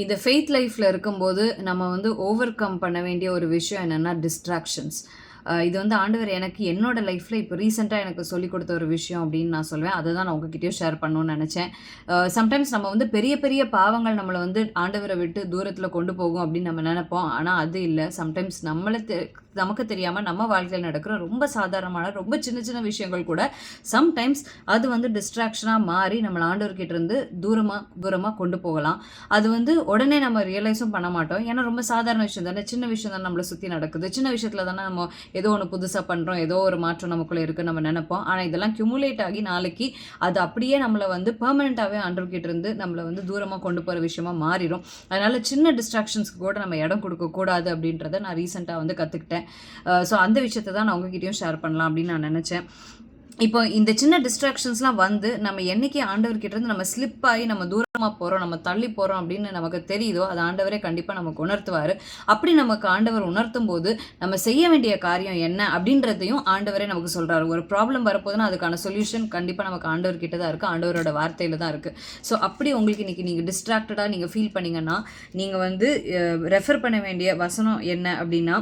இந்த ஃபெய்த் லைஃப்பில் இருக்கும்போது நம்ம வந்து ஓவர் கம் பண்ண வேண்டிய ஒரு விஷயம் என்னென்னா டிஸ்ட்ராக்ஷன்ஸ். இது வந்து ஆண்டவர் எனக்கு என்னோட லைஃப்பில் இப்போ ரீசெண்டாக எனக்கு சொல்லிக் கொடுத்த ஒரு விஷயம் அப்படின்னு நான் சொல்வேன். அதை தான் நான் உங்ககிட்டயும் ஷேர் பண்ணணும்னு நினச்சேன். சம்டைம்ஸ் நம்ம வந்து பெரிய பெரிய பாவங்கள் நம்மளை வந்து ஆண்டவரை விட்டு தூரத்தில் கொண்டு போகும் அப்படின்னு நம்ம நினைப்போம். ஆனால் அது இல்லை. சம்டைம்ஸ் நமக்கு தெரியாமல் நம்ம வாழ்க்கையில் நடக்கிற ரொம்ப சாதாரணமான ரொம்ப சின்ன சின்ன விஷயங்கள் கூட சம்டைம்ஸ் அது வந்து டிஸ்ட்ராக்ஷனாக மாறி நம்மளை ஆண்டவர்கிட்ட இருந்து தூரமாக கொண்டு போகலாம். அது வந்து உடனே நம்ம ரியலைஸும் பண்ண மாட்டோம். ஏன்னா ரொம்ப சாதாரண விஷயம் தானே, சின்ன விஷயம் தானே நம்மளை சுற்றி நடக்குது. சின்ன விஷயத்தில் தானே நம்ம ஏதோ ஒன்று புதுசாக பண்ணுறோம், ஏதோ ஒரு மாற்றம் நமக்குள்ளே இருக்குன்னு நம்ம நினைப்போம். ஆனால் இதெல்லாம் கியூமுலேட் ஆகி நாளைக்கு அது அப்படியே நம்மளை வந்து பெர்மனெண்ட்டாகவே ஆண்டவர்கிட்ட இருந்து நம்மளை வந்து தூரமாக கொண்டு போகிற விஷயமா மாறிடும். அதனால் சின்ன டிஸ்ட்ராக்ஷன்ஸ்க்கு கூட நம்ம இடம் கொடுக்கக்கூடாது அப்படின்றத நான் ரீசெண்டாக வந்து கற்றுக்கிட்டேன். ஸோ அந்த விஷயத்தை தான் நான் உங்ககிட்டயும் ஷேர் பண்ணலாம் அப்படின்னு நான் நினச்சேன். இப்போ இந்த சின்ன டிஸ்ட்ராக்ஷன்ஸ்லாம் வந்து நம்ம என்னைக்கு ஆண்டவர்கிட்ட இருந்து நம்ம ஸ்லிப் ஆகி நம்ம தூரமாக போகிறோம், நம்ம தள்ளி போகிறோம் அப்படின்னு நமக்கு தெரியுதோ அது ஆண்டவரே கண்டிப்பாக நமக்கு உணர்த்துவார். அப்படி நமக்கு ஆண்டவர் உணர்த்தும் போது நம்ம செய்ய வேண்டிய காரியம் என்ன அப்படின்றதையும் ஆண்டவரே நமக்கு சொல்கிறாரு. ஒரு ப்ராப்ளம் வரப்போதுன்னா அதுக்கான சொல்யூஷன் கண்டிப்பாக நமக்கு ஆண்டவர்கிட்ட தான் இருக்குது, ஆண்டவரோட வார்த்தையில் தான் இருக்குது. ஸோ அப்படி உங்களுக்கு இன்றைக்கி நீங்கள் டிஸ்ட்ராக்டடாக நீங்கள் ஃபீல் பண்ணிங்கன்னா நீங்கள் வந்து ரெஃபர் பண்ண வேண்டிய வசனம் என்ன அப்படின்னா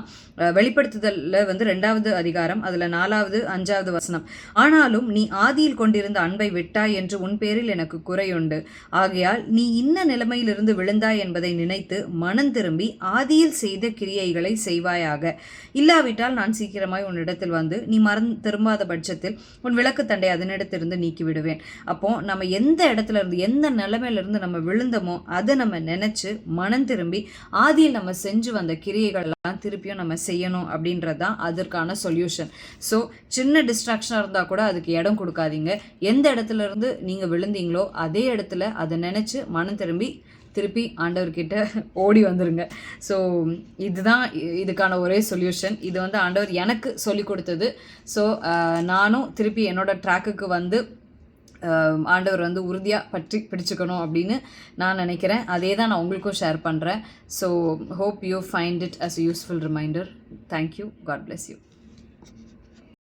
வெளிப்படுத்துதலில் வந்து 2வது அதிகாரம் அதில் 4வது 5வது வசனம். ஆனாலும் நீ ஆதியில் கொண்டிருந்த அன்பை விட்டாய் என்று உன் பேரில் எனக்கு குறையுண்டு. ஆகையால் நீ இன்ன நிலைமையிலிருந்து விழுந்தாய் என்பதை நினைத்து மனம் திரும்பி ஆதியில் செய்த கிரியைகளை செய்வாயாக. இல்லாவிட்டால் நான் சீக்கிரமாய் உன்னிடத்தில் வந்து நீ திரும்பாத பட்சத்தில் உன் விளக்கு தண்டை அதனிடத்திலிருந்து நீக்கி விடுவேன். அப்போ நம்ம எந்த இடத்துல இருந்து எந்த நிலைமையிலிருந்து நம்ம விழுந்தோமோ அதை நம்ம நினைச்சு மனம் திரும்பி ஆதியில் நம்ம செஞ்சு வந்த கிரியைகள் திருப்பியும் நம்ம செய்யணும் அப்படின்றது தான் அதற்கான சொல்யூஷன். ஸோ சின்ன டிஸ்ட்ராக்ஷனாக இருந்தால் கூட அதுக்கு இடம் கொடுக்காதீங்க. எந்த இடத்துல இருந்து நீங்கள் விழுந்தீங்களோ அதே இடத்துல அதை நினச்சி மனம் திருப்பி ஆண்டவர்கிட்ட ஓடி வந்துருங்க. ஸோ இதுதான் இதுக்கான ஒரே சொல்யூஷன். இது வந்து ஆண்டவர் எனக்கு சொல்லி கொடுத்தது. ஸோ நானும் திருப்பி என்னோட ட்ராக்குக்கு வந்து ஆண்டவர் வந்து உறுதியாக பிடிச்சுக்கணும் அப்படின்னு நான் நினைக்கிறேன். அதே தான் நான் உங்களுக்கும் ஷேர் பண்ணுறேன். So hope you find it as a useful reminder. Thank you. God bless you.